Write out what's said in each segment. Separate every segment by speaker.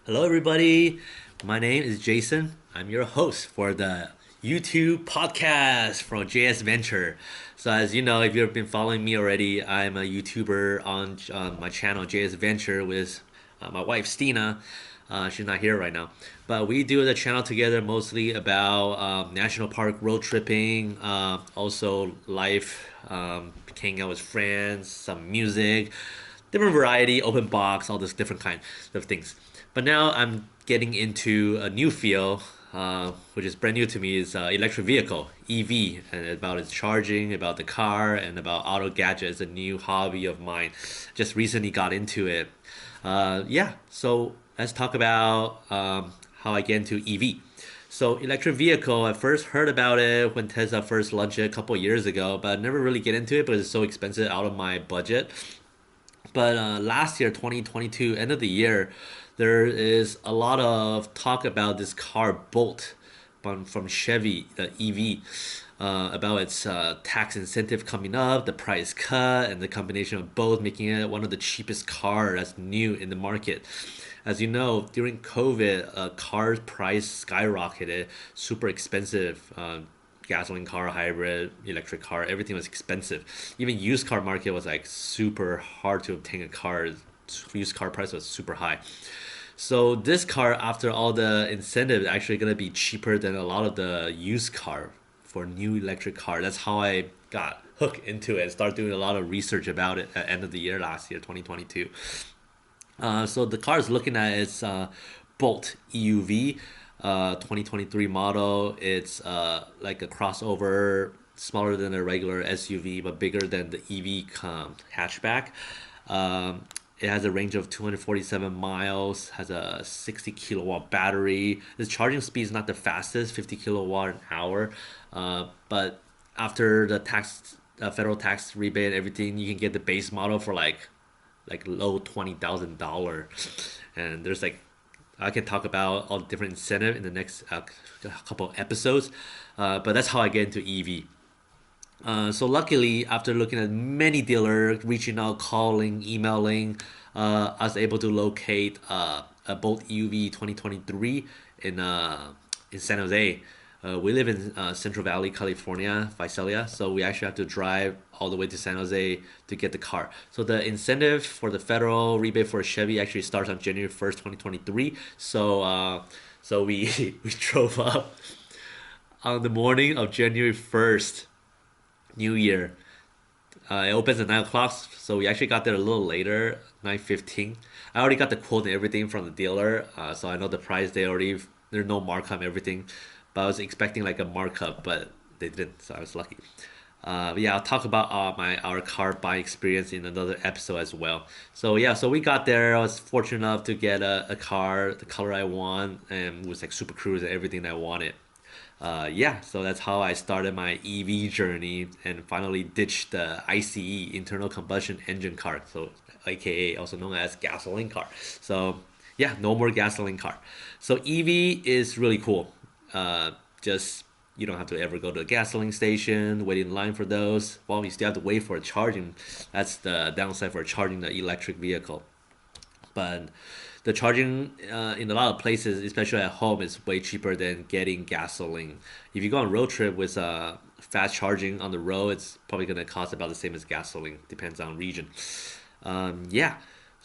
Speaker 1: Hello, everybody. My name is Jason. I'm your host for the YouTube podcast from JS Venture. So, as you know, if you've been following me already, I'm a YouTuber on my channel JS Venture with my wife Stina. She's not here right now, but we do the channel together mostly about national park road tripping, also life, hanging out with friends, some music, different variety, open box, all this different kind of things. But now I'm getting into a new field, which is brand new to me, is electric vehicle (EV), and about its charging, about the car, and about auto gadgets. A new hobby of mine. Just recently got into it. Yeah, so let's talk about how I get into EV. So electric vehicle, I first heard about it when Tesla first launched it a couple of years ago, but I never really get into it because it's so expensive out of my budget. But last year, 2022, end of the year, there is a lot of talk about this car Bolt from Chevy, the EV, about its tax incentive coming up, the price cut, and the combination of both making it one of the cheapest car that's new in the market. As you know, during COVID, car price skyrocketed, super expensive. Gasoline car, hybrid, electric car, everything was expensive. Even used car market was like super hard to obtain a car. Used car price was super high. So this car, after all the incentives, actually gonna be cheaper than a lot of the used car for new electric car. That's how I got hooked into it and started doing a lot of research about it at the end of the year last year, 2022. So the car is looking at its Bolt EUV 2023 model. It's like a crossover, smaller than a regular SUV, but bigger than the EV hatchback. It has a range of 247 miles, has a 60 kilowatt battery. Its charging speed is not the fastest, 50 kilowatt an hour, but after the federal tax rebate and everything, you can get the base model for like low $20,000, and there's like I can talk about all the different incentive in the next couple of episodes, but that's how I get into EV. So luckily, after looking at many dealers, reaching out, calling, emailing, I was able to locate a Bolt EUV 2023 in San Jose. We live in Central Valley, California, Visalia, so we actually have to drive all the way to San Jose to get the car. So the incentive for the federal rebate for a Chevy actually starts on January 1st, 2023. So we we drove up on the morning of January 1st, New Year. It opens at 9 o'clock, so we actually got there a little later, 9:15. I already got the quote and everything from the dealer, so I know the price. There's no markup, everything, but I was expecting like a markup, but they didn't, so I was lucky. But yeah, I'll talk about our car buying experience in another episode as well. So yeah, so we got there. I was fortunate enough to get a car, the color I want, and it was like Super Cruise and everything I wanted. Yeah, so that's how I started my EV journey and finally ditched the ICE, internal combustion engine car, so AKA also known as gasoline car. So yeah, no more gasoline car. So EV is really cool. Just you don't have to ever go to a gasoline station, wait in line for those. Well, you still have to wait for a charging. That's the downside for charging the electric vehicle. But the charging in a lot of places, especially at home, is way cheaper than getting gasoline. If you go on a road trip with fast charging on the road, it's probably going to cost about the same as gasoline. Depends on region. Yeah.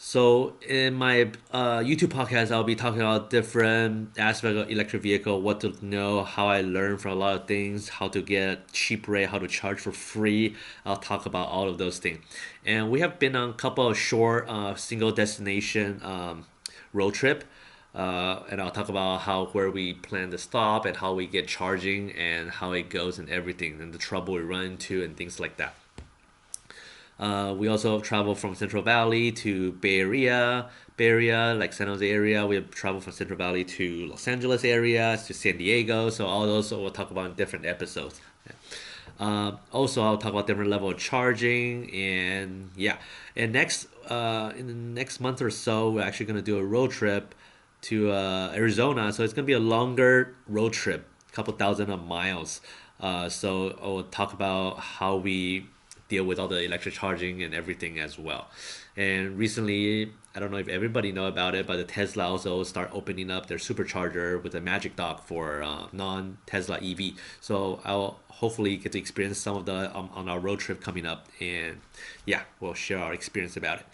Speaker 1: So in my YouTube podcast, I'll be talking about different aspects of electric vehicle, what to know, how I learned from a lot of things, how to get cheap rate, how to charge for free. I'll talk about all of those things. And we have been on a couple of short single destination road trip. And I'll talk about how where we plan to stop and how we get charging and how it goes and everything and the trouble we run into and things like that. We also travel from Central Valley to Bay Area, like San Jose area. We have traveled from Central Valley to Los Angeles area, to San Diego. So all those we'll talk about in different episodes. Also, I'll talk about different level of charging and yeah. And next, in the next month or so, we're actually gonna do a road trip to Arizona. So it's gonna be a longer road trip, a couple thousand of miles. So I'll talk about how we deal with all the electric charging and everything as well. And recently, I don't know if everybody know about it, but the Tesla also start opening up their supercharger with a Magic Dock for non-Tesla EV. So I'll hopefully get to experience some of the on our road trip coming up, and yeah, we'll share our experience about it.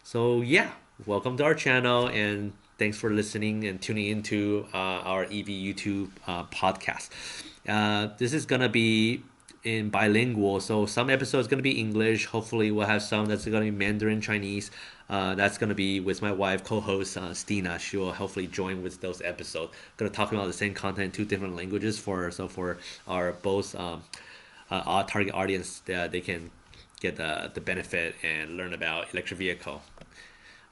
Speaker 1: So yeah, welcome to our channel, and thanks for listening and tuning into our EV YouTube podcast. This is gonna be in bilingual, so some episodes gonna be English. Hopefully, we'll have some that's gonna be Mandarin Chinese. That's gonna be with my wife, co-host Stina. She will hopefully join with those episodes. Gonna talk about the same content in two different languages for our both our target audience that they can get the benefit and learn about electric vehicle.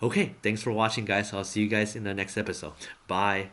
Speaker 1: Okay, thanks for watching, guys. I'll see you guys in the next episode. Bye.